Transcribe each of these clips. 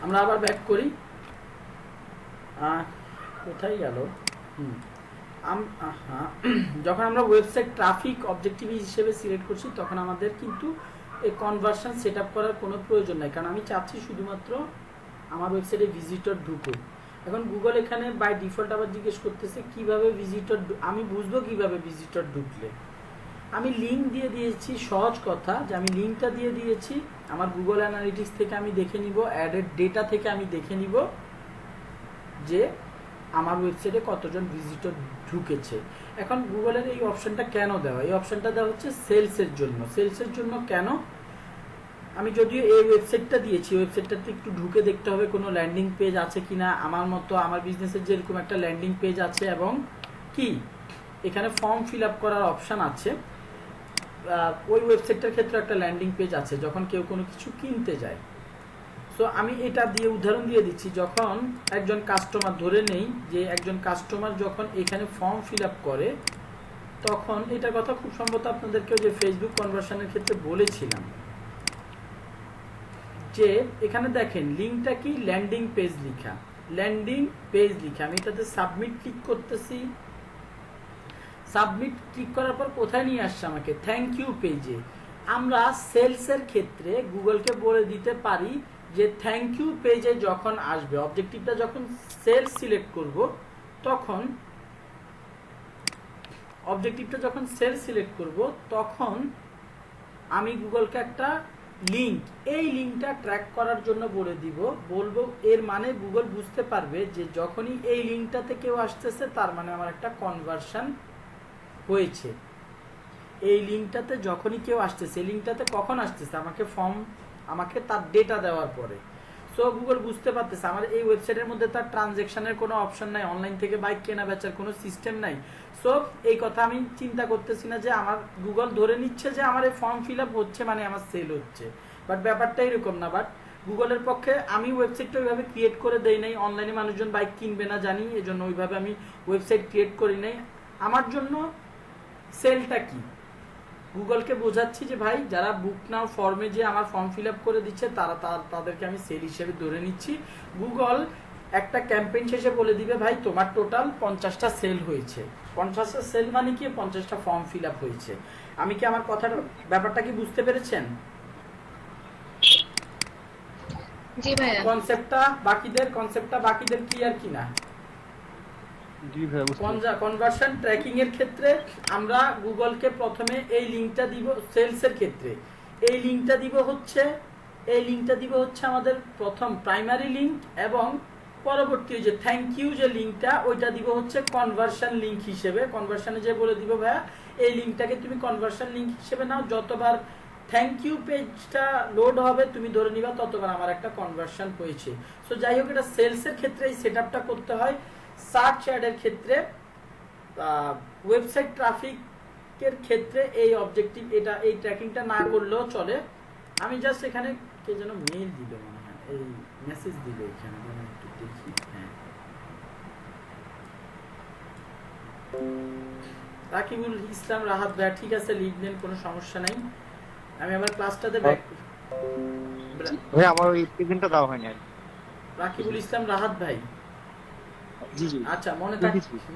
আমরা আবার ব্যাক করি, কোথায় গেল? যখন আমরা ওয়েবসাইট ট্রাফিক অবজেক্টিভ হিসেবে সিলেক্ট করছি তখন আমাদের কিন্তু এই কনভার্সন সেট আপ করার কোনো প্রয়োজন নাই, কারণ আমি চাচ্ছি শুধুমাত্র আমার ওয়েবসাইটে ভিজিটর ঢুকুক। এখন গুগল এখানে বাই ডিফল্ট আবার জিজ্ঞেস করতেছে কিভাবে ভিজিটর, আমি বুঝবো কিভাবে ভিজিটর ঢুকলে। আমি লিঙ্ক দিয়ে দিয়েছি, সহজ কথা যে আমি লিঙ্কটা দিয়ে দিয়েছি আমার গুগল অ্যানালিটিক্স থেকে, আমি দেখে নিব অ্যাডেড ডেটা থেকে, আমি দেখে নিব যে আমার ওয়েবসাইটে কতজন ভিজিটর ঢুকেছে। এখন গুগলের এই অপশনটা কেন দেওয়া? এই অপশনটা দেওয়া হচ্ছে সেলসের জন্য। সেলসের জন্য কেন? আমি যদিও এই ওয়েবসাইটটা দিয়েছি, ওয়েবসাইটটাতে একটু ঢুকে দেখতে হবে কোনো ল্যান্ডিং পেজ আছে কিনা, আমার মতো আমার বিজনেসের যেরকম একটা ল্যান্ডিং পেজ আছে, এবং কি এখানে ফর্ম ফিল আপ করার অপশান আছে। ওই ওয়েবসাইটটার ক্ষেত্রে একটা ল্যান্ডিং পেজ আছে যখন কেউ কোনো কিছু কিনতে যায়। সো আমি এটা দিয়ে উদাহরণ দিয়ে দিচ্ছি, যখন একজন কাস্টমার, ধরে নেই যে একজন কাস্টমার যখন এখানে ফর্ম ফিল আপ করে, তখন এটার কথা খুব সম্ভবত আপনাদেরকেও যে ফেসবুক কনভার্সনের ক্ষেত্রে বলেছিলাম, যে এখানে দেখেন লিঙ্কটা কি, ল্যান্ডিং পেজ লিখা, ল্যান্ডিং পেজ লিখা। আমি এটাতে সাবমিট ক্লিক করতেছি। সাবমিট ক্লিক করার পর কোথায় নিয়ে আসছে আমাকে? থ্যাংক ইউ পেজে। আমরা সেলসের ক্ষেত্রে গুগলকে বলে দিতে পারি যে থ্যাংক ইউ পেজে যখন আসবে, অবজেক্টিভটা যখন সেলস সিলেক্ট করব, তখন অবজেক্টিভটা যখন সেলস সিলেক্ট করব তখন আমি গুগলকে একটা লিঙ্ক, এই লিঙ্কটা ট্র্যাক করার জন্য বলে দিব, বলবো। এর মানে গুগল বুঝতে পারবে যে যখনই এই লিঙ্কটাতে কেউ আসতেছে তার মানে আমার একটা কনভার্সন হয়েছে। এই লিঙ্কটাতে যখনই কেউ আসতেছে, এই লিঙ্কটাতে কখন আসতেছে? আমাকে তার ডেটা দেওয়ার পরে। সো গুগল বুঝতে পারতেছে আমার এই ওয়েবসাইটের মধ্যে তার ট্রানজেকশনের কোনো অপশন নাই, অনলাইন থেকে বাইক কেনা বেচার কোনো সিস্টেম নাই। সো এই কথা আমি চিন্তা করতেছি না, যে আমার গুগল ধরে নিচ্ছে যে আমার এই ফর্ম ফিল আপ হচ্ছে মানে আমার সেল হচ্ছে। বাট ব্যাপারটা এরকম না। বাট গুগলের পক্ষে আমি ওয়েবসাইটটা ওইভাবে ক্রিয়েট করে দেই নাই, অনলাইনে মানুষজন বাইক কিনবে না জানি, এজন্য ওইভাবে আমি ওয়েবসাইট ক্রিয়েট করি নাই। আমার জন্য সেলটা কি, গুগলকে বোঝাচ্ছি যে ভাই যারা বুক নাও ফর্মে যে আমার ফর্ম ফিল আপ করে দিচ্ছে তাদেরকে আমি সেল হিসেবে ধরে নিচ্ছি। গুগল একটা ক্যাম্পেইন শেষে বলে দিবে ভাই তোমার টোটাল 50টা সেল হয়েছে। 50টা সেল মানে কি? 50টা ফর্ম ফিল আপ হয়েছে। আমি কি আমার কথার ব্যাপারটা কি বুঝতে পেরেছেন? জি ভাইয়া। কনসেপ্টটা বাকিদের ক্লিয়ার কিনা? কনভার্সন ট্র্যাকিং এর ক্ষেত্রে আমরা গুগলকে প্রথমে এই লিঙ্কটা দিব, সেলস এর ক্ষেত্রে এই লিঙ্কটা দিব হচ্ছে আমাদের প্রথম প্রাইমারি লিঙ্ক, এবং পরবর্তী যে থ্যাংক ইউ যে লিঙ্কটা ওইটা দিব হচ্ছে কনভার্সন লিঙ্ক হিসেবে। কনভার্সনে যে বলে দিব ভাইয়া এই লিঙ্কটাকে তুমি কনভার্সন লিঙ্ক হিসেবে নাও, যতবার থ্যাংক ইউ পেজটা লোড হবে তুমি ধরে নিবা ততবার আমার একটা কনভার্সন হয়েছে। সো যাই হোক, এটা সেলসের ক্ষেত্রে এই সেট আপটা করতে হয়। সার্চ অ্যাডের ক্ষেত্রে, ওয়েবসাইট ট্রাফিকের ক্ষেত্রে এই অবজেক্টিভ, এই ট্র্যাকিংটা না করলেও চলে। আমি জাস্ট এখানে কে যেন মেইল দিল মনে হয়, এই মেসেজ দিল এখানে, একটু দেখি। হ্যাঁ, রাকিবুল ইসলাম রাহাত ভাই, ঠিক আছে লিখলেন, কোনো সমস্যা নাই। আমি আবার ক্লাসটাতে ব্যাক ভাই, আমার ওই প্রেজেন্টটা দাও হয়নি। রাকিবুল ইসলাম রাহাত ভাই, জি জি, আচ্ছা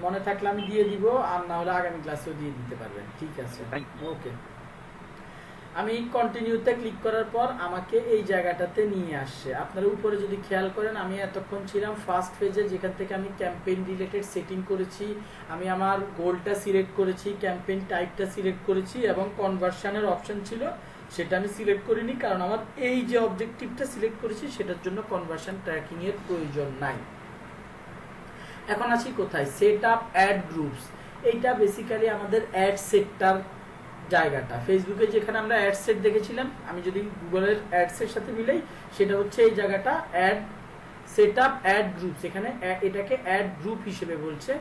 মনে থাকলে আমি দিয়ে দিব, আর না হলে আগামী ক্লাসেও দিয়ে দিতে পারবেন। ঠিক আছে, ওকে। আমি কন্টিনিউতে ক্লিক করার পর আমাকে এই জায়গাটাতে নিয়ে আসছে। আপনারা উপরে যদি খেয়াল করেন, আমি এতক্ষণ ছিলাম ফার্স্ট পেজে, যেখান থেকে আমি ক্যাম্পেইন রিলেটেড সেটিং করেছি, আমি আমার গোলটা সিলেক্ট করেছি, ক্যাম্পেইন টাইপটা সিলেক্ট করেছি, এবং কনভার্সনের অপশন ছিল সেটা আমি সিলেক্ট করিনি, কারণ আমার এই যে অবজেক্টিভটা সিলেক্ট করেছি সেটার জন্য কনভার্সন ট্র্যাকিং এর প্রয়োজন নাই। এখন আসি কোথায়? Set up ad groups. এইটা বেসিক্যালি আমাদের অ্যাড সেটটার জায়গাটা। ফেসবুকে যেখানে আমরা অ্যাড সেট দেখেছিলাম, আমি যদি গুগলের অ্যাডসের সাথে মিলাই, সেটা হচ্ছে এই জায়গাটা ad set up ad groups. এখানে এটাকে অ্যাড গ্রুপ হিসেবে বলছে।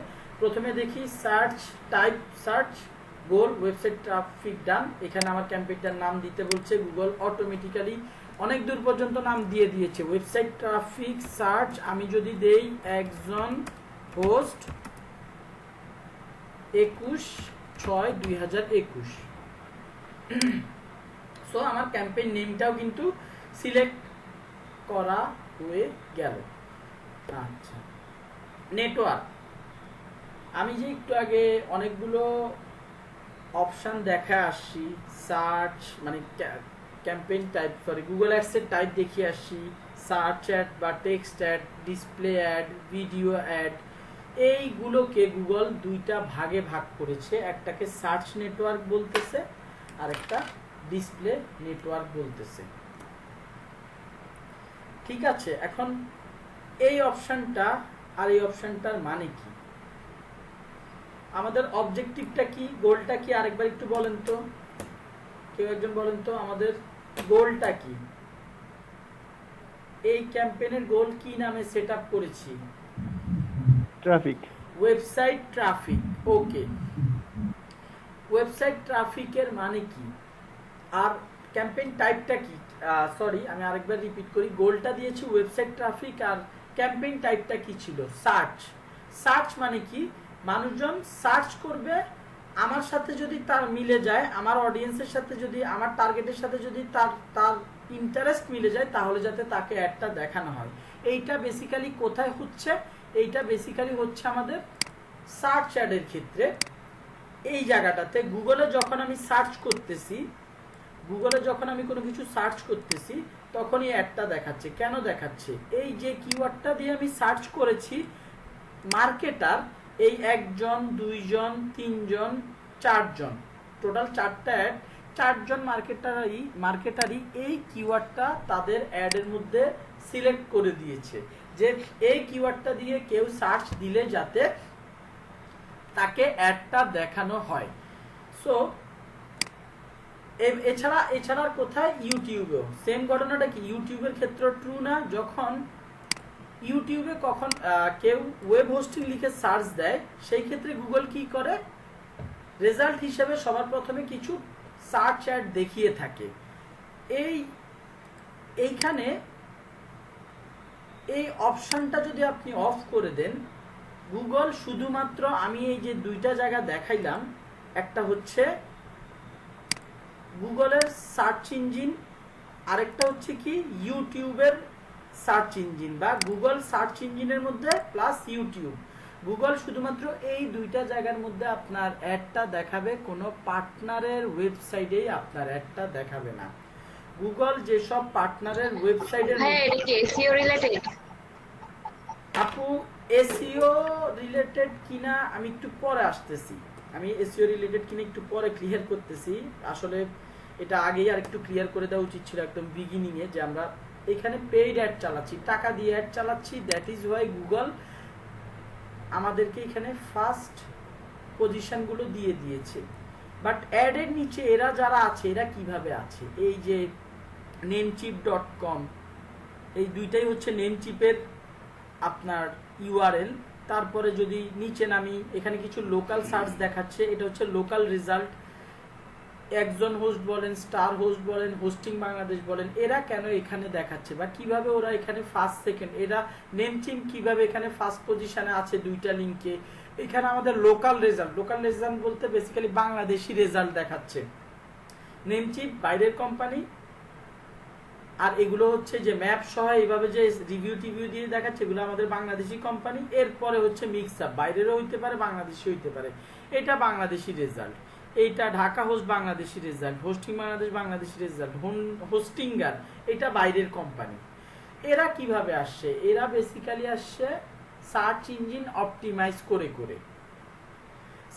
প্রথমে দেখি search, type search, goal, website traffic done. এখানে আমার ক্যাম্পেইনটার নাম দিতে বলছে, গুগল অটোমেটিক্যালি অনেক দূর পর্যন্ত নাম দিয়ে দিয়েছে। ওয়েবসাইট ট্রাফিক সার্চ আমি যদি দেই একজন হোস্ট 21/6/2021, সো আমার ক্যাম্পেইন নেমটাও কিন্তু সিলেক্ট করা হয়ে গেল। আচ্ছা, নেটওয়ার্ক, আমি যে একটু আগে অনেকগুলো অপশন দেখা আসছি, সার্চ মানে ক্যাম্পেইন টাইপ, সরি গুগল অ্যাডসের টাইপ দেখিয়ে আসছি, সার্চ অ্যাড বা text ad, display ad, video ad, এইগুলোকে গুগল দুইটা ভাগে ভাগ করেছে। একটাকে সার্চ নেটওয়ার্ক বলতেছে আর একটা ডিসপ্লে নেটওয়ার্ক বলতেছে। ঠিক আছে, এখন এই অপশনটা আর এই অপশনটার মানে কি, আমাদের অবজেক্টিভটা কি, গোলটা কি, আরেকবার একটু বলেন তো, কেউ একজন বলেন তো আমাদের গোলটা কি, এই ক্যাম্পেইনের গোল কি নামে সেট আপ করেছি? Traffic, website traffic. Okay, website ট্রাফিকের মানে কি, আর ক্যাম্পেইন টাইপটা কি? সরি, আমি আরেকবার রিপিট করি, গোলটা দিয়েছি ওয়েবসাইট ট্রাফিক, আর ক্যাম্পেইন টাইপটা কি ছিল? সার্চ। সার্চ মানে কি, মানুষজন সার্চ করবে, আমার সাথে যদি তার মিলে যায়, আমার অডিয়েন্সের সাথে যদি, আমার টার্গেটের সাথে যদি তার ইন্টারেস্ট মিলে যায়, তাহলে যাতে তাকে অ্যাডটা দেখানো হয়। এইটা বেসিক্যালি কোথায় হচ্ছে? এইটা বেসিক্যালি হচ্ছে আমাদের সার্চ অ্যাডের ক্ষেত্রে। এই জায়গাটাতে গুগলে যখন আমি সার্চ করতেছি, গুগলে যখন আমি কোনো কিছু সার্চ করতেছি, তখনই অ্যাডটা দেখাচ্ছে। কেন দেখাচ্ছে? এই যে কিওয়ার্ডটা দিয়ে আমি সার্চ করেছি, মার্কেটার এই একজন, দুইজন, তিনজন, চারজন, টোটাল 4টা অ্যাড, 4জন মার্কেটারই এই কিওয়ার্ডটা তাদের অ্যাডের মধ্যে সিলেক্ট করে দিয়েছে, যে এই কিওয়ার্ডটা দিয়ে কেউ সার্চ দিলে যাতে তাকে অ্যাডটা দেখানো হয়। সো এছাড়া কোথায়? ইউটিউবেও সেম ঘটনাটা কি? ইউটিউবের ক্ষেত্রে ট্রু না? যখন ইউটিউবে কখন কেউ ওয়েব হোস্টিং লিখে সার্চ দেয়, সেই ক্ষেত্রে গুগল কি করে? রেজাল্ট হিসেবে সবার প্রথমে কিছু সার্চ অ্যাড দেখিয়ে থাকে। এইখানে এই অপশনটা যদি আপনি অফ করে দেন, গুগল শুধুমাত্র, আমি এই যে দুইটা জায়গা দেখাইলাম, একটা হচ্ছে গুগলের সার্চ ইঞ্জিন, আরেকটা হচ্ছে কি ইউটিউবের সার্চ ইঞ্জিন, বা গুগল সার্চ ইঞ্জিনের মধ্যে প্লাস ইউটিউব, গুগল শুধুমাত্র এই দুইটা জায়গার মধ্যে আপনার অ্যাডটা দেখাবে, কোনো পার্টনারের ওয়েবসাইটেই আপনার অ্যাডটা দেখাবে না। গুগল যেসব পার্টনারের ওয়েবসাইটের, হ্যাঁ এটা কি এসইও রিলেটেড? আপু এসইও রিলেটেড কিনা আমি একটু পরে আসতেছি, আমি এসইও রিলেটেড কিনা একটু পরে ক্লিয়ার করতেছি। আসলে এটা আগেই আর একটু ক্লিয়ার করে দেওয়া উচিত ছিল একদম বিগিনিং এ, যে আমরা এখানে পেইড অ্যাড চালাচ্ছি, টাকা দিয়ে অ্যাড চালাচ্ছি, দ্যাট ইজ ওয়াই গুগল আমাদেরকে এখানে ফার্স্ট পজিশনগুলো দিয়ে দিয়েছে। বাট অ্যাডের নিচে এরা যারা আছে, এরা কিভাবে আছে? এই যে namecheap.com, এই দুইটাই হচ্ছে নেমচিপের আপনার ইউআরএল। তারপরে যদি নিচে নামি, এখানে কিছু লোকাল সার্চ দেখাচ্ছে, এটা হচ্ছে লোকাল রেজাল্ট। একজন হোস্ট বলেন, স্টার হোস্ট বলেন, হোস্টিং বাংলাদেশ বলেন, এরা কেন এখানে দেখাচ্ছে, বা কিভাবে ওরা এখানে ফার্স্ট সেকেন্ড, এরা নেমচিপ কিভাবে এখানে ফার্স্ট পজিশনে আছে দুইটা লিঙ্কে? এখানে আমাদের লোকাল রেজাল্ট বলতে বেসিক্যালি বাংলাদেশি রেজাল্ট দেখাচ্ছে। নেমচিপ বাইরের কোম্পানি, আর এগুলো হচ্ছে যে ম্যাপ সহ এইভাবে যে রিভিউ টিভিউ দিয়ে দেখাচ্ছে, এগুলো আমাদের বাংলাদেশি কোম্পানি। এরপরে হচ্ছে মিক্স আপ, বাইরেরও হইতে পারে, বাংলাদেশি হইতে পারে। এটা বাংলাদেশি রেজাল্ট, এইটা Dhaka host Bangladeshi result, hosting Bangladesh Bangladeshi result, Hostinger এটা বাইরের কোম্পানি। এরা কিভাবে আসছে? এরা বেসিক্যালি আসছে সার্চ ইঞ্জিন অপটিমাইজ করে করে।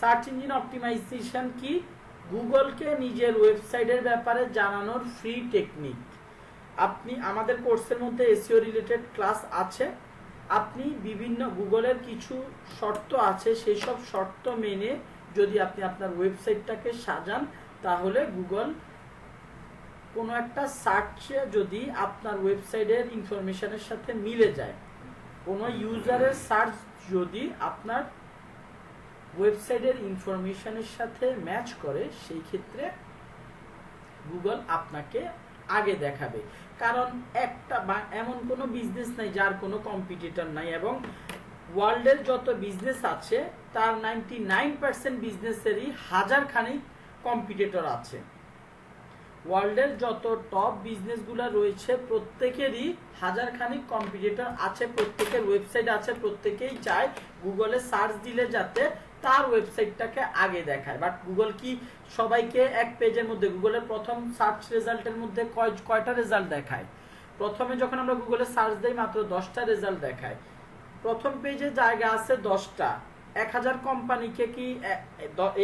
সার্চ ইঞ্জিন অপটিমাইজেশন কি? গুগলকে নিজের ওয়েবসাইটের ব্যাপারে জানানোর ফ্রি টেকনিক। আপনি আমাদের কোর্সের মধ্যে এসইও রিলেটেড ক্লাস আছে, আপনি বিভিন্ন গুগলের কিছু শর্ত আছে, সেই সব শর্ত মেনে যদি আপনি আপনার ওয়েবসাইটটাকে সাজান, তাহলে গুগল কোনো একটা সার্চে যদি আপনার ওয়েবসাইটের ইনফরমেশনের সাথে মিলে যায়, কোনো ইউজারের সার্চ যদি আপনার ওয়েবসাইটের ইনফরমেশনের সাথে ম্যাচ করে, সেই ক্ষেত্রে গুগল আপনাকে আগে দেখাবে। কারণ একটা বা এমন কোনো বিজনেস নাই যার কোনো কম্পিটিটর নাই, এবং ওয়ার্ল্ডের যত বিজনেস আছে তার 99% বিজনেসেরই হাজার খানিক কম্পিটিটর আছে। ওয়ার্ল্ডের যত টপ বিজনেসগুলো রয়েছে প্রত্যেকেরই হাজার খানিক কম্পিটিটর আছে, প্রত্যেকের ওয়েবসাইট আছে, প্রত্যেকেই চায় গুগলে সার্চ দিলে যাতে তার ওয়েবসাইটটাকে আগে দেখায়। বাট গুগল কি সবাইকে এক পেজের মধ্যে, গুগলের প্রথম সার্চ রেজাল্টের মধ্যে কয়টা রেজাল্ট দেখায়? প্রথমে যখন আমরা গুগলে সার্চ দিই মাত্র 10টা রেজাল্ট দেখায়। প্রথম পেজে জায়গা আছে 10টা, 1000 কোম্পানিকে কি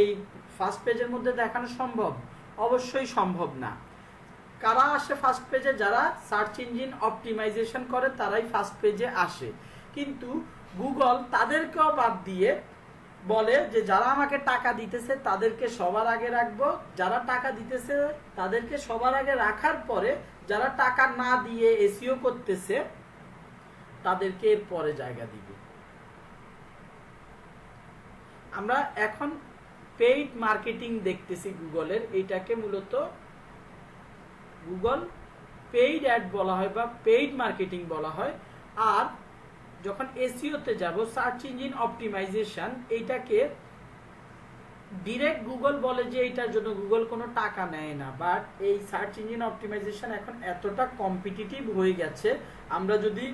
এই ফার্স্ট পেজের মধ্যে দেখানো সম্ভব? অবশ্যই সম্ভব না। কারা আসে ফার্স্ট পেজে? যারা সার্চ ইঞ্জিন অপটিমাইজেশন করে তারাই ফার্স্ট পেজে আসে। কিন্তু গুগল তাদেরকেও বাদ দিয়ে বলে যে যারা আমাকে টাকা দিতেছে তাদেরকে সবার আগে রাখবো, যারা টাকা দিতেছে তাদেরকে সবার আগে রাখার পরে যারা টাকা না দিয়ে এসইও করতেছে তাদেরকে পরে জায়গা দিব। আমরা এখন পেইড মার্কেটিং দেখতেছি গুগলের, এটাকে মূলত গুগল পেইড অ্যাড বলা হয় বা পেইড মার্কেটিং বলা হয়। আর যখন এসইওতে যাব, সার্চ ইঞ্জিন অপটিমাইজেশন, এইটাকে ডিরেক্ট গুগল বলে যে এটার জন্য গুগল কোনো টাকা নেয় না। বাট এই সার্চ ইঞ্জিন অপটিমাইজেশন এখন এতটা কম্পিটিটিভ হয়ে গেছে, আমরা যদি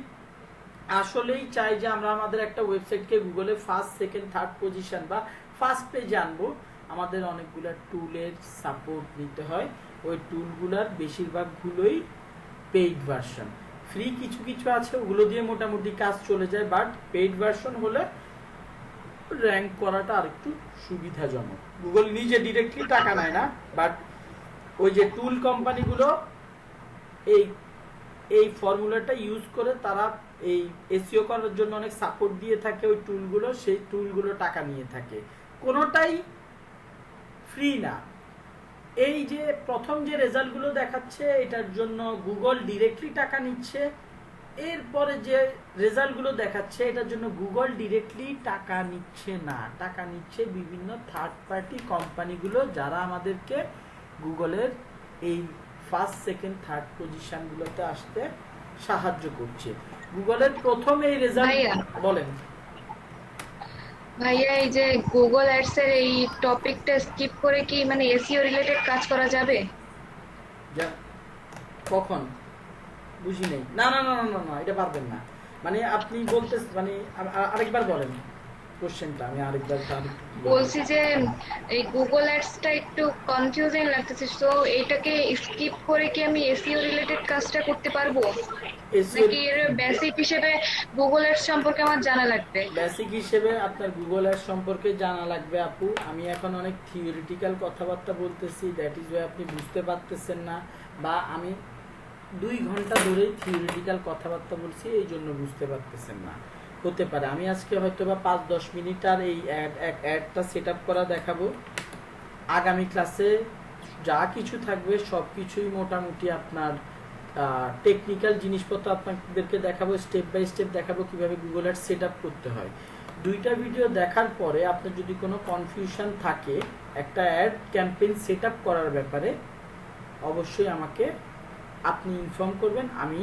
আসলেই চাই যে আমরা আমাদের একটা ওয়েবসাইটকে গুগলে ফার্স্ট, সেকেন্ড, থার্ড পজিশন বা ফার্স্ট পেজে আনবো, আমাদের অনেকগুলো টুলের সাপোর্ট নিতে হয়। ওই টুলগুলোর বেশিরভাগগুলোই পেইড ভার্সন। ফ্রি কিছু কিছু আছে, ওগুলো দিয়ে মোটামুটি কাজ চলে যায়, বাট পেইড ভার্সন হলে র্যাঙ্ক করাটা আরেকটু সুবিধাজনক। গুগল নিজে ডিরেক্টলি টাকা নেয় না, বাট ওই যে টুল কোম্পানিগুলো এই ফর্মুলাটা ইউজ করে তারা এই এসইও করার জন্য অনেক সাপোর্ট দিয়ে থাকে ওই টুলগুলো, সেই টুলগুলো টাকা নিয়ে থাকে, কোনোটাই ফ্রি না। এই যে প্রথম যে রেজাল্টগুলো দেখাচ্ছে এটার জন্য গুগল ডিরেক্টলি টাকা নিচ্ছে, এরপরে যে রেজাল্টগুলো দেখাচ্ছে এটার জন্য গুগল ডিরেক্টলি টাকা নিচ্ছে না, টাকা নিচ্ছে বিভিন্ন থার্ড পার্টি কোম্পানিগুলো যারা আমাদেরকে গুগলের এই ফার্স্ট, সেকেন্ড, থার্ড পজিশনগুলোতে আসতে সাহায্য করছে। গুগলের প্রথম এই রেজাল্ট বলেন ভাইয়া, এই যে গুগল অ্যাডস এর এই টপিকটা স্কিপ করে কি মানে এসইও রিলেটেড কাজ করা যাবে? কখন? বুঝি নাই। না না না না না, এটা পারবেন না। মানে আপনি বলতে মানে আরেকবার বলেন কোশ্চেনটা, আমি আরেকবার বলছি যে এই গুগল অ্যাডসটা একটু কনফিউজিং লাগতেছে, তো এইটাকে স্কিপ করে কি আমি এসইও রিলেটেড কাজটা করতে পারবো, নাকি এর বেসিক হিসেবে গুগল অ্যাডস সম্পর্কে আমার জানা লাগবে? বেসিক হিসেবে আপনার গুগল অ্যাডস সম্পর্কে জানা লাগবে আপু। আমি এখন অনেক থিওরিটিক্যাল কথাবার্তা বলতেছি, দ্যাট ইজ ওয়াই আপনি বুঝতে পারতেছেন না, বা আমি 2 ঘন্টা ধরেই থিওরিটিক্যাল কথাবার্তা বলছি, এই জন্য বুঝতে পারতেছেন না। হতে পারে আমি আজকে হয়তো বা 5-10 মিনিট আর এই অ্যাডটা সেট আপ করা দেখাবো। আগামী ক্লাসে যা কিছু থাকবে সব কিছুই মোটামুটি আপনার টেকনিক্যাল জিনিসপত্র আপনাদেরকে দেখাবো, স্টেপ বাই স্টেপ দেখাবো কিভাবে গুগল অ্যাডস সেট আপ করতে হয়। 2টা ভিডিও দেখার পরে আপনার যদি কোনো কনফিউশন থাকে একটা অ্যাড ক্যাম্পেইন সেট আপ করার ব্যাপারে, অবশ্যই আমাকে আপনি ইনফর্ম করবেন, আমি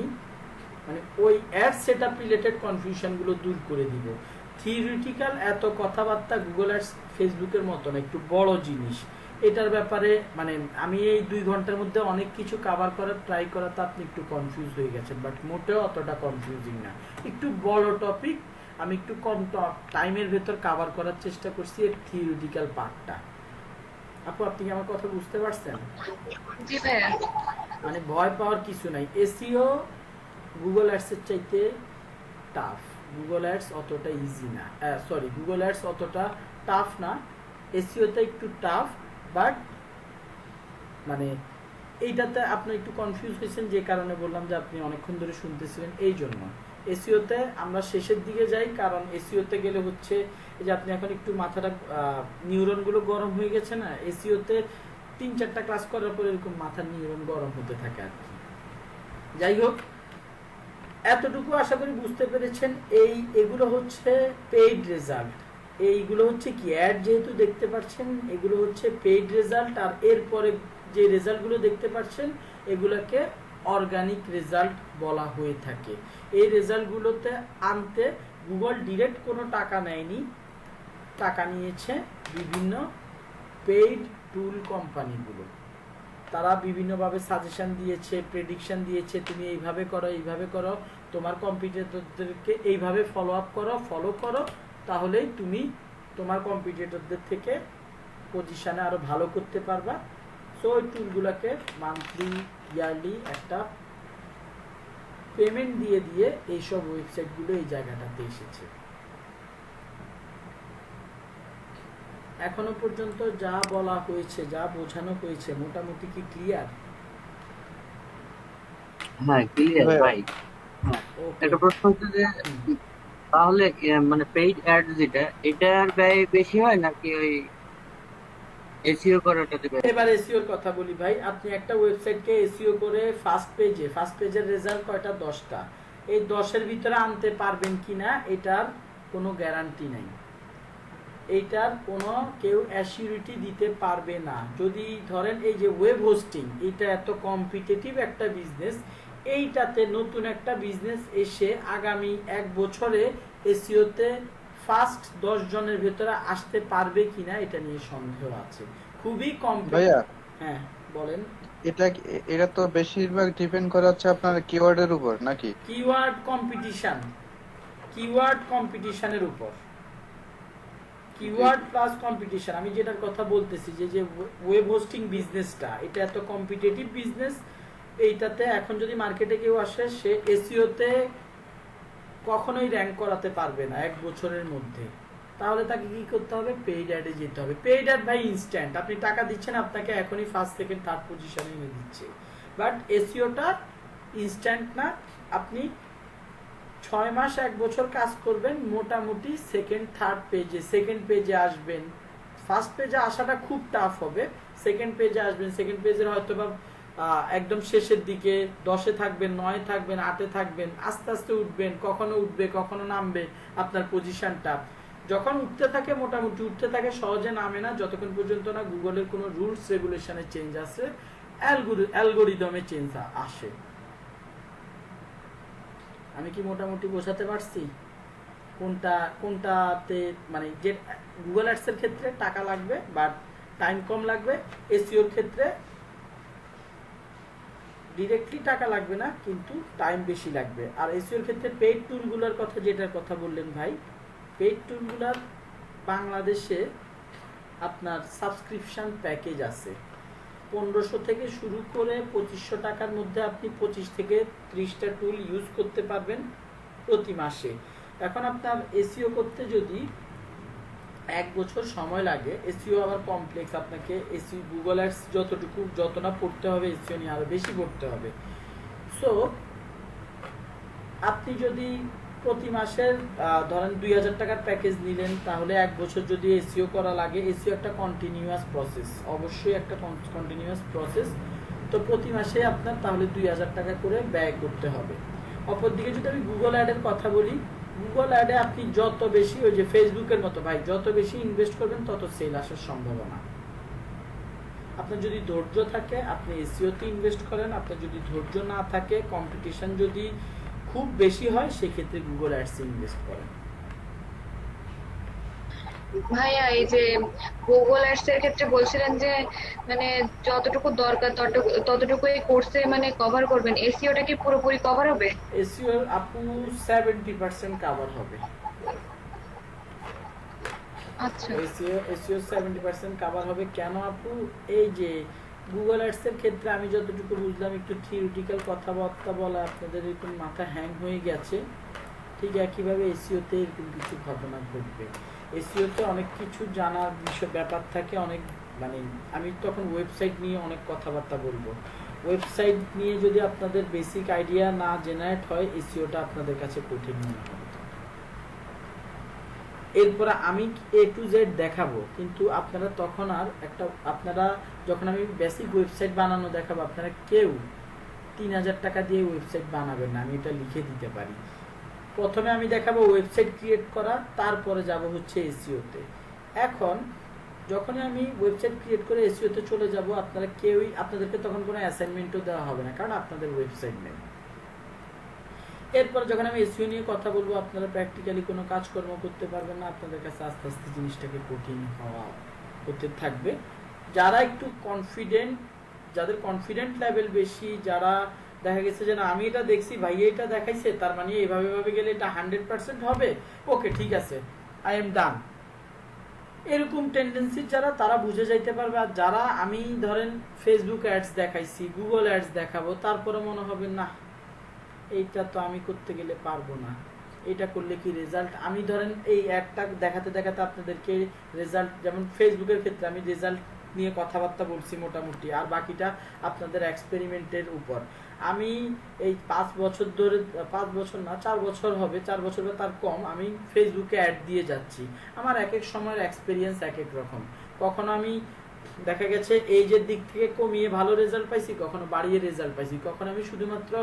মানে ওই অ্যাড সেট আপ রিলেটেড কনফিউশনগুলো দূর করে দিব। থিওরিটিক্যাল এত কথাবার্তা গুগল অ্যাডস ফেসবুকের মতন একটু বড় জিনিস, এটার ব্যাপারে মানে আমি এই 2 ঘন্টার মধ্যে অনেক কিছু কভার করার ট্রাই করাতে আপনি একটু কনফিউজ হয়ে গেছেন, বাট মোটেও অতটা কনফিউজিং না। একটু বড় টপিক, আমি একটু কম টাইমের ভেতর কভার করার চেষ্টা করছি এর থিওরিটিক্যাল পার্টটা। আপু আপনি কি আমার কথা বুঝতে পারছেন? জি ভাইয়া। মানে ভয় পাওয়ার কিছু নাই। এসইও গুগল অ্যাডসের চাইতে টাফ, গুগল অ্যাডস অতটা ইজি না, সরি গুগল অ্যাডস অতটা টাফ না, এসইওতে একটু টাফ, বাট মানে এইটাতে আপনি একটু কনফিউজ হয়েছেন, যে কারণে বললাম যে আপনি অনেকক্ষণ ধরে শুনতেছিলেন এই জন্য। এসইওতে আমরা শেষের দিকে যাই, কারণ এসইওতে গেলে হচ্ছে এই যে আপনি এখন একটু মাথাটা নিউরনগুলো গরম হয়ে গেছে না, এসইওতে 3-4টা ক্লাস করার পর এরকম মাথার নিউরন গরম হতে থাকে আর কি। যাই হোক, এতটুকু আশা করি বুঝতে পেরেছেন। এগুলো হচ্ছে পেইড রেজাল্ট, এইগুলো হচ্ছে কি অ্যাড যেহেতু দেখতে পাচ্ছেন, এগুলো হচ্ছে পেইড রেজাল্ট। আর এরপরে যে রেজাল্টগুলো দেখতে পাচ্ছেন এগুলোকে অর্গানিক রেজাল্ট বলা হয়ে থাকে। এই রেজাল্টগুলোতে আনতে গুগল ডিরেক্ট কোনো টাকা নেয়নি, টাকা নিয়েছে বিভিন্ন পেইড টুল কোম্পানিগুলো। তারা বিভিন্নভাবে সাজেশন দিয়েছে, প্রেডিকশন দিয়েছে, তুমি এইভাবে করো, তোমার কম্পিটিটরদেরকে এইভাবে ফলো করো, তাহলেই তুমি তোমার কম্পিটিটরদের থেকে পজিশনে আরো ভালো করতে পারবা। সো ওই টুলগুলোকে মান্থলি ইয়ারলি একটা পেমেন্ট দিয়ে এইসব ওয়েবসাইটগুলো এই জায়গাটাতে এসেছে। এখনো পর্যন্ত যা বলা হয়েছে, যা বোঝানো হয়েছে, মোটামুটি কি ক্লিয়ার? হ্যাঁ ক্লিয়ার ভাই। হ্যাঁ একটা প্রশ্ন হচ্ছে যে তাহলে মানে পেইড অ্যাড যেটা, এটার ব্যয় বেশি হয় নাকি ওই এসইও করাটাতে ব্যয়? এবার এসইওর কথা বলি ভাই। আপনি একটা ওয়েবসাইটকে এসইও করে ফার্স্ট পেজের রেজাল্ট কয়টা? 10টা। এই 10-এর ভিতরে আনতে পারবেন কিনা এটার কোনো গ্যারান্টি নাই, এইটার কোনো কেউ অ্যাসিউরিটি দিতে পারবে না। যদি ধরেন এই যে ওয়েব হোস্টিং, এটা এত কম্পিটিটিভ একটা বিজনেস, এইটাতে নতুন একটা বিজনেস এসে আগামী 1 বছরে এসইওতে ফার্স্ট 10 জনের ভেতরে আসতে পারবে কিনা এটা নিয়ে সন্দেহ আছে, খুবই কম। ভাইয়া হ্যাঁ বলেন। এটা তো বেশিরভাগ ডিপেন্ড করে হচ্ছে আপনার কিওয়ার্ডের উপর নাকি? কিওয়ার্ড কম্পিটিশনের উপর, কিওয়ার্ড প্লাস কম্পিটিশন। আমি যেটার কথা বলতেছি যে ওয়েব হোস্টিং বিজনেসটা, এটা এত কম্পিটিটিভ বিজনেস, এইটাতে এখন যদি মার্কেটে কেউ আসে, সে এসইওতে কখনোই র্যাঙ্ক করাতে পারবে না 1 বছরের মধ্যে। তাহলে তাকে কি করতে হবে? পেইড অ্যাডে যেতে হবে। পেইড অ্যাড ভাই ইনস্ট্যান্ট, আপনি টাকা দিচ্ছেন, আপনাকে এখনই ফার্স্ট সেকেন্ড থার্ড পজিশনে এনে দিচ্ছে। বাট এসইওটা ইনস্ট্যান্ট না, আপনি 6 মাস 1 বছর কাজ করবেন, মোটামুটি সেকেন্ড পেজে আসবেন। ফার্স্ট পেজে আসাটা খুব টাফ হবে, সেকেন্ড পেজে আসবেন। সেকেন্ড পেজের হয়তো বা একদম শেষের দিকে 10-এ থাকবেন, 9-এ থাকবেন, 8-এ থাকবেন, আস্তে আস্তে উঠবেন, কখনো উঠবে কখনো নামবে আপনার পজিশনটা। যখন উঠতে থাকে, মোটামুটি উঠতে থাকে, সহজে নামে না যতক্ষণ পর্যন্ত না গুগলের কোনো রুলস রেগুলেশনে চেঞ্জ আসে, অ্যালগোরিদমে চেঞ্জ আসে। আমি কি মোটামুটি বোঝাতে পারছি কোনটাতে? মানে যে গুগল অ্যাডস এর ক্ষেত্রে টাকা লাগবে বাট টাইম কম লাগবে, এসইওর ক্ষেত্রে ডিরেক্টলি টাকা লাগবে না কিন্তু টাইম বেশি লাগবে। আর এসইওর ক্ষেত্রে পেইড টুলগুলোর কথা, যেটার কথা বললেন ভাই, পেইড টুলগুলোর বাংলাদেশে আপনার সাবস্ক্রিপশন প্যাকেজ আছে 1500 থেকে শুরু করে 2500 টাকার মধ্যে আপনি 25 থেকে 30টা টুল ইউজ করতে পারবেন প্রতি মাসে। এখন আপনার এসইও করতে যদি 1 বছর সময় লাগে, এসইও আবার কমপ্লেক্স, আপনাকে এসইও গুগল অ্যাডস যত না পড়তে হবে, এসইও নিয়ে আরো বেশি পড়তে হবে। সো আপনি যদি প্রতি মাসের ধরেন 2000 টাকার প্যাকেজ নিলেন, তাহলে 1 বছর যদি এসইও করা লাগে, এসইও একটা কন্টিনিউয়াস প্রসেস, অবশ্যই একটা কন্টিনিউয়াস প্রসেস। তো প্রতি মাসে আপনার তাহলে 2000 টাকা করে ব্যয় করতে হবে। অপরদিকে যদি আমি গুগল অ্যাডের কথা বলি, গুগল অ্যাডে আপনি যত বেশি, ওই যে ফেসবুকের মতো ভাই, যত বেশি ইনভেস্ট করবেন তত সেল আসার সম্ভাবনা। আপনার যদি ধৈর্য থাকে আপনি এসইওতে ইনভেস্ট করেন, আপনার যদি ধৈর্য না থাকে, কম্পিটিশন যদি খুব বেশি হয়, সেক্ষেত্রে গুগল অ্যাডসে ইনভেস্ট করেন। ভাইয়া এই যে গুগল অ্যাডস এর ক্ষেত্রে বলছিলেন যে মানে যতটুকু দরকার ততটুকু এই কোর্সে মানে কভার করবেন, এসইওটা কি পুরোপুরি কভার হবে? এসইও আপু 70% কভার হবে। আচ্ছা, এসইও 70% কভার হবে। কেন আপু? এই যে গুগল অ্যাডস এর ক্ষেত্রে আমি যতটুকু বুঝলাম, একটু থিওরিটিক্যাল কথাবার্তা বলা আপনাদের একটু মাথা হ্যাং হয়ে গেছে, ঠিক একইভাবে এসইওতে এরকম কিছু ঘটনা ঘটবে। এসইওতে অনেক কিছু জানার ব্যাপার থাকে, অনেক মানে আমি তখন ওয়েবসাইট নিয়ে অনেক কথাবার্তা বলবো। ওয়েবসাইট নিয়ে যদি আপনাদের বেসিক আইডিয়া না জেনারেট হয়, এসইওটা আপনাদের কাছে কঠিন মনে হবে। এরপরে আমি A to Z দেখাবো, কিন্তু আপনারা তখন আর আপনারা যখন আমি বেসিক ওয়েবসাইট বানানো দেখাবো, আপনারা কেউ 3000 টাকা দিয়ে ওয়েবসাইট বানাবেন না, আমি এটা লিখে দিতে পারি। প্রথমে আমি দেখাবো ওয়েবসাইট ক্রিয়েট করা, তারপরে যাব হচ্ছে এসইওতে। এখন যখনই আমি ওয়েবসাইট ক্রিয়েট করে এসইওতে চলে যাব, আপনাদেরকে তখন কোনো অ্যাসাইনমেন্টও দেওয়া হবে না, কারণ আপনাদের ওয়েবসাইট নেই। এরপর যখন আমি এসইও নিয়ে কথা বলবো, আপনারা প্র্যাকটিক্যালি কোনো কাজকর্ম করতে পারবেন না, আপনাদের কাছে আস্তে আস্তে জিনিসটাকে কঠিন হতে থাকবে। যারা একটু কনফিডেন্ট যাদের কনফিডেন্ট লেভেল বেশি, যারা দেখা গেছে যে না আমি এটা দেখছি ভাই এটা দেখাইছে তার মানে এইভাবে ভাবে গেলে এটা 100% হবে, ওকে ঠিক আছে আই এম ডান, এরকম টেন্ডেন্সি যারা তারা বুঝে যাইতে পারবে। আর যারা আমি ধরেন ফেসবুক অ্যাডস দেখাইছি, গুগল অ্যাডস দেখাবো, তারপরে মনে হবে না এইটা তো আমি করতে গেলে পারবো না, এটা করলে কি রেজাল্ট, আমি ধরেন এই অ্যাডটা দেখাতে দেখাতে আপনাদেরকে রেজাল্ট, যেমন ফেসবুকের ক্ষেত্রে আমি রেজাল্ট নিয়ে কথাবার্তা বলছি মোটামুটি, আর বাকিটা আপনাদের এক্সপেরিমেন্টের উপর। আমি এই 5 বছর ধরে, 5 বছর না 4 বছর হবে, 4 বছর বা তার কম আমি ফেসবুকে অ্যাড দিয়ে যাচ্ছি। আমার এক এক সময়ের এক্সপেরিয়েন্স এক এক রকম, কখনো আমি দেখা গেছে এজের দিক থেকে কমিয়ে ভালো রেজাল্ট পাইছি, কখনো বাড়িয়ে রেজাল্ট পাইছি, কখনো আমি শুধুমাত্র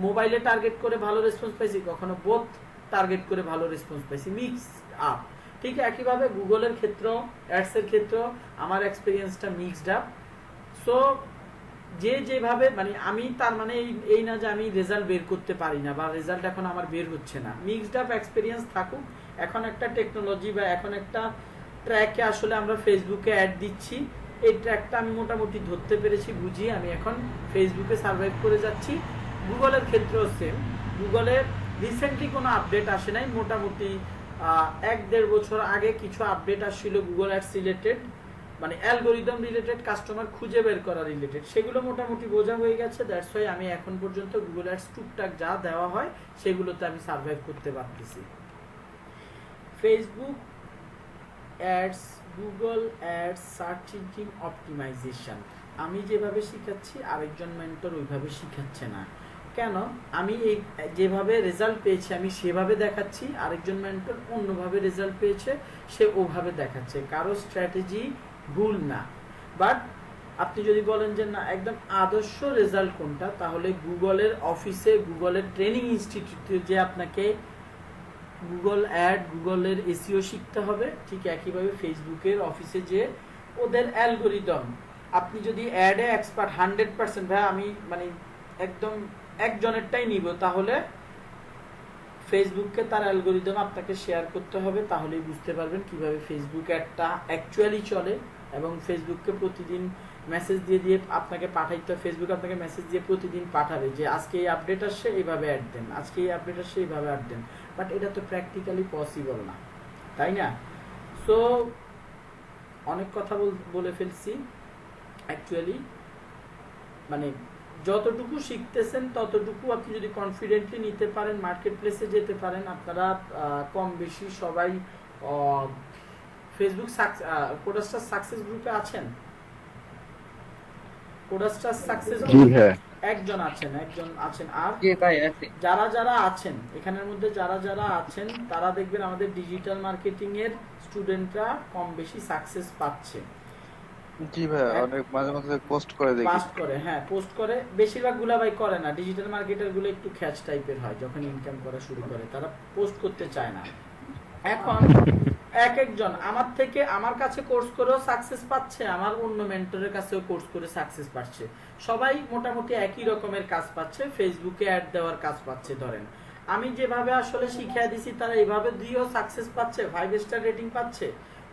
মোবাইলে টার্গেট করে ভালো রেসপন্স পাইছি, কখনো বোথ টার্গেট করে ভালো রেসপন্স পাইছি, মিক্স আপ। ঠিক একইভাবে গুগলের ক্ষেত্রেও অ্যাডসের ক্ষেত্রেও আমার এক্সপেরিয়েন্সটা মিক্সড আপ। সো যে যেভাবে মানে আমি তার মানে এই না যে আমি রেজাল্ট বের করতে পারি না বা রেজাল্ট এখন আমার বের হচ্ছে না, মিক্সড আপ এক্সপেরিয়েন্স থাকুক। এখন একটা টেকনোলজি বা এখন একটা ট্র্যাকে আসলে আমরা ফেসবুকে অ্যাড দিচ্ছি, এই ট্র্যাকটা আমি মোটামুটি ধরতে পেরেছি, বুঝিয়ে আমি এখন ফেসবুকে সার্ভাইভ করে যাচ্ছি। গুগলের ক্ষেত্রেও সেম, গুগলের রিসেন্টলি কোনো আপডেট আসে নাই, মোটামুটি 1-1.5 বছর আগে কিছু আপডেট আসছিল গুগল অ্যাডস রিলেটেড, মানে অ্যালগোরিদম রিলেটেড, কাস্টমার খুঁজে বের করা রিলেটেড, সেগুলো মোটামুটি বোঝা হয়ে গেছে। দ্যাটস ওয়াই আমি এখন পর্যন্ত গুগল অ্যাডস টুকটাক যা দেওয়া হয় সেগুলোতে আমি সার্ভাইভ করতে পারতেছি। Facebook ads, Google ads, search engine optimisation আমি যেভাবে শিখাচ্ছি আরেকজন মেন্টর ওইভাবে শিখাচ্ছে না। কেন? আমি এই যেভাবে রেজাল্ট পেয়েছি আমি সেভাবে দেখাচ্ছি, আরেকজন মেন্টর অন্যভাবে রেজাল্ট পেয়েছে সে ওভাবে দেখাচ্ছে। কারো স্ট্র্যাটেজি ভুল না, বাট আপনি যদি বলেন যে না একদম আদর্শ রেজাল্ট কোনটা, তাহলে গুগলের অফিসে, গুগলের ট্রেনিং ইনস্টিটিউটে যে আপনাকে গুগল অ্যাড, গুগলের এসইও শিখতে হবে, ঠিক একইভাবে ফেসবুকের অফিসে যে ওদের অ্যালগোরিদম, আপনি যদি অ্যাডে এক্সপার্ট 100% ভাই আমি মানে একদম একজনেরটাই নিব, তাহলে ফেসবুককে তার অ্যালগোরিদম আপনাকে শেয়ার করতে হবে, তাহলেই বুঝতে পারবেন কিভাবে ফেসবুক অ্যাডটা অ্যাকচুয়ালি চলে। এবং ফেসবুককে প্রতিদিন মেসেজ দিয়ে দিয়ে আপনাকে পাঠাইতে হবে, ফেসবুক আপনাকে মেসেজ দিয়ে প্রতিদিন পাঠাবে যে আজকে এই আপডেট আসছে এইভাবে অ্যাড দেন, আজকে এই আপডেট আসছে এইভাবে অ্যাড দেন, বাট এটা তো প্র্যাকটিক্যালি পসিবল না, তাই না? সো অনেক কথা বলে ফেলছি। অ্যাকচুয়ালি মানে যতটুকু শিখতেছেন ততটুকু আপনি যদি কনফিডেন্টলি নিতে পারেন, মার্কেট প্লেসে যেতে পারেন, আপনারা কম বেশি সবাই ফেসবুক কোডাস্টার সাকসেস গ্রুপে আছেন? কোডাস্টার সাকসেস একজন আছেন আর যারা যারা আছেন এখানের মধ্যে যারা যারা আছেন তারা দেখবেন আমাদের ডিজিটাল মার্কেটিং এর স্টুডেন্টরা কম বেশি সাকসেস পাচ্ছে। জি ভাই, অনেক মাঝে মাঝে পোস্ট করে দেখি। পোস্ট করে, হ্যাঁ পোস্ট করে, বেশিরভাগ গুলা ভাই করে না, ডিজিটাল মার্কেটার গুলো একটু খ্যাচ টাইপের হয়, যখন ইনকাম করা শুরু করে তারা পোস্ট করতে চায় না। এখন এক একজন আমার থেকে, আমার কাছে কোর্স করেও সাকসেস পাচ্ছে, আমার অন্য মেন্টরের কাছেও কোর্স করে সাকসেস পাচ্ছে, সবাই মোটামুটি একই রকমের কাজ পাচ্ছে, ফেসবুকে অ্যাড দেওয়ার কাজ পাচ্ছে। ধরেন আমি যেভাবে আসলে শিখিয়ে দিছি তারা এইভাবে দিয়েও সাকসেস পাচ্ছে, 5 স্টার রেটিং পাচ্ছে।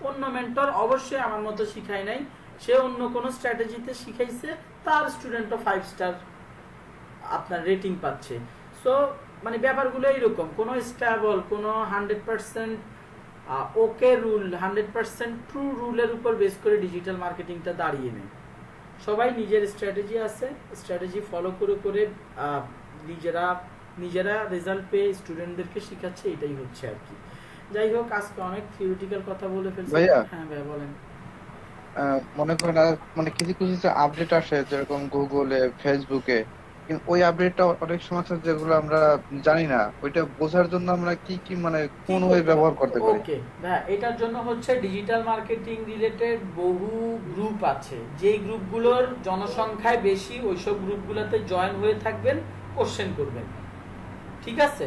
অন্য মেন্টর অবশ্যই আমার মতো শিখায় নাই, সে অন্য কোনো স্ট্র্যাটেজিতে শিখাইছে, তার স্টুডেন্টও 5 স্টার আপনার রেটিং পাচ্ছে। সো মানে ব্যাপারগুলো এইরকম, কোনো স্টেবল, কোনো 100% ওকে রুল, 100% ট্রু রুলের উপর বেস করে ডিজিটাল মার্কেটিংটা দাঁড়িয়ে নেই। সবাই নিজের স্ট্র্যাটেজি আছে, স্ট্র্যাটেজি ফলো করে করে নিজেরা রেজাল্ট পেয়ে স্টুডেন্টদেরকে শিখাচ্ছে, এটাই হচ্ছে আর কি। যাই হোক, আজকে অনেক থিওরিটিক্যাল কথা বলে ফেলছি। হ্যাঁ ভাই বলেন। মনে করেন মানে কিছু কিছু আপডেট আসে যেরকম গুগলে, ফেসবুকে, কিন্তু ওই আপডেটটা অনেক সময় আছে যেগুলো আমরা জানি না, ওইটা বোঝার জন্য আমরা কি কি মানে কোন ওয়ে ব্যবহার করতে পারি? ওকে ভাই, এটার জন্য হচ্ছে ডিজিটাল মার্কেটিং রিলেটেড বহু গ্রুপ আছে, যেই গ্রুপগুলোর জনসংখ্যায় বেশি ওইসব গ্রুপগুলোতে জয়েন হয়ে থাকবেন, কোশ্চেন করবেন, ঠিক আছে?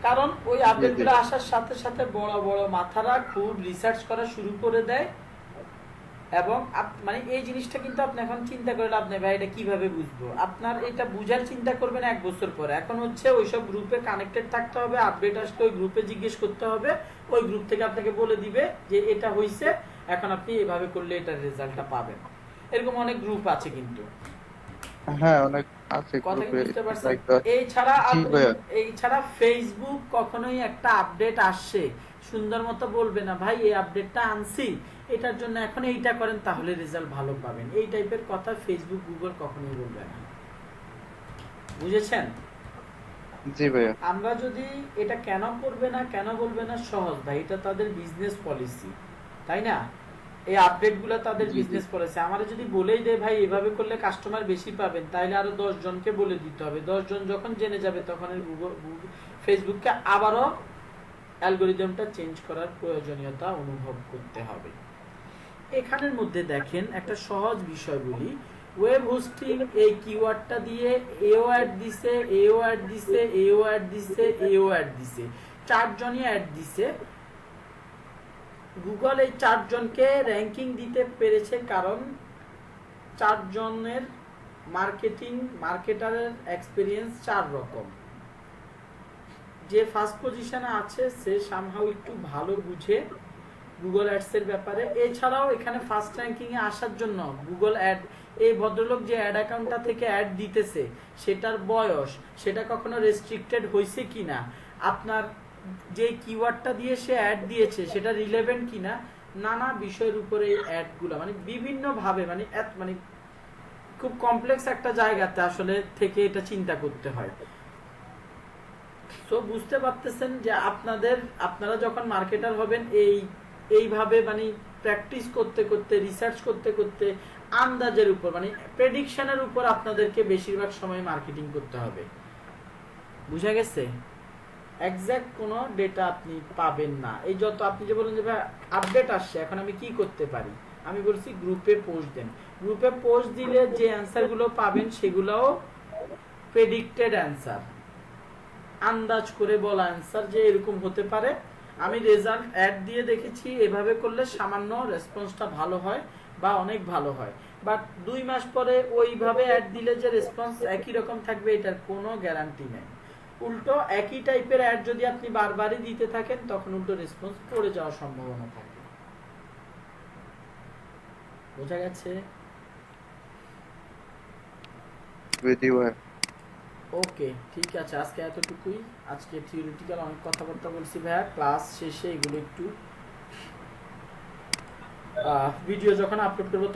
কারণ ওই আপডেটগুলো আসার সাথে সাথে বড় বড় মাথারা খুব রিসার্চ করা শুরু করে দেয়, এবং মানে এই জিনিসটা কিন্তু আপনি এখন চিন্তা করে লাভ নেই ভাই এটা কিভাবে বুঝবো, আপনার এটা বুঝার চিন্তা করবেন 1 বছর পরে। এখন হচ্ছে ওইসব গ্রুপে কানেক্টেড থাকতে হবে, আপডেট আসলে ওই গ্রুপে জিজ্ঞেস করতে হবে, ওই গ্রুপ থেকে আপনাকে বলে দিবে যে এটা হয়েছে, এখন আপনি এভাবে করলে এটার রেজাল্টটা পাবেন। এরকম অনেক গ্রুপ আছে কিন্তু, হ্যাঁ অনেক আছে কথা কি গ্রুপে বুঝতে পারছেন? লাইক দ্য জি ভাইয়া। এই ছাড়া ফেসবুক কখনোই একটা আপডেট আসছে সুন্দর মতো বলবে না ভাই এই আপডেটটা আনছি এটার জন্য এখন এইটা করেন তাহলে রেজাল্ট ভালো পাবেন, এই টাইপের কথা ফেসবুক গুগল কখনোই বলবে না। বুঝেছেন? জি ভাইয়া। আমরা যদি এটা কেন করবে না কেন বলবে না, সহজ ভাই, এটা তাদের বিজনেস পলিসি, তাই না? এই আপডেট গুলো তাদের জি, জি। Business policy. আমার যদি বলেই দেয় ভাই এভাবে করলে কাস্টমার বেশি পাবেন, তাইলে আরো 10 জনকে বলে দিতে হবে, 10 জন যখন জেনে যাবে তখন ফেসবুককে আবারও অ্যালগোরিদমটা চেঞ্জ করার প্রয়োজনীয়তা অনুভব করতে হবে। এখানের মধ্যে দেখেন একটা সহজ বিষয় বলি, ওয়েব হোস্টিং এই কিওয়ার্ডটা দিয়ে এও অ্যাড দিছে, এও অ্যাড দিছে, এও অ্যাড দিছে, এও অ্যাড দিছে, 4 জনই অ্যাড দিছে। গুগল এই 4 জনকে র্যাঙ্কিং দিতে পেরেছে কারণ 4 জনের মার্কেটারের এক্সপেরিয়েন্স 4 রকম। যে ফার্স্ট পজিশনে আছে সে সামহাউ একটু ভালো বুঝে গুগল অ্যাডস এর ব্যাপারে। এছাড়াও এখানে ফার্স্ট র্যাঙ্কিং এ আসার জন্য গুগল অ্যাড, এই ভদ্রলোক যে অ্যাড অ্যাকাউন্টটা থেকে অ্যাড দিতেছে সেটার বয়স, সেটা কখনো রেস্ট্রিক্টেড হয়েছে কিনা, আপনার যে কিওয়ার্ডটা দিয়ে সে অ্যাড দিয়েছে সেটা রিলেভেন্ট কিনা, নানা বিষয়ের উপরে এই অ্যাডগুলো মানে বিভিন্ন ভাবে মানে খুব কমপ্লেক্স একটা জায়গাতে আসলে থেকে এটা চিন্তা করতে হয়। তো বুঝতে পারতেছেন যে আপনারা যখন মার্কেটার হবেন এইভাবে মানে প্র্যাকটিস করতে করতে, রিসার্চ করতে করতে, আন্দাজের উপর মানে প্রেডিকশনের উপর আপনাদেরকে বেশিরভাগ সময় মার্কেটিং করতে হবে। বুঝা গেছে? এক্সাক্ট কোনো ডেটা আপনি পাবেন না। এই যত আপনি যে বলেন যে ভাই আপডেট আসছে এখন আমি কি করতে পারি, আমি বলছি গ্রুপে পোস্ট দেন। গ্রুপে পোস্ট দিলে যে অ্যান্সারগুলো পাবেন সেগুলোও প্রেডিক্টেড অ্যান্সার, আন্দাজ করে বলা অ্যান্সার যে এরকম হতে পারে। আমি রেজাল্ট অ্যাড দিয়ে দেখেছি এভাবে করলে সামান্য রেসপন্সটা ভালো হয় বা অনেক ভালো হয়, বাট 2 মাস পরে ওইভাবে অ্যাড দিলে যে রেসপন্স একই রকম থাকবে এটার কোনো গ্যারান্টি নেই। উল্টো একই টাইপের অ্যাড যদি আপনি বারবারই দিতে থাকেন তখন উল্টো রেসপন্স পড়ে যাওয়ার সম্ভাবনা থাকে। বোঝা গেছে? জি ভাইয়া। ওকে, ঠিক আছে, আজকে এতটুকুই। আজকে থিওরিটিক্যাল অনেক কথাবার্তা বলছি ভাইয়া, ক্লাস শেষে এগুলো একটু ভিডিও যখন আপলোড করবো তখন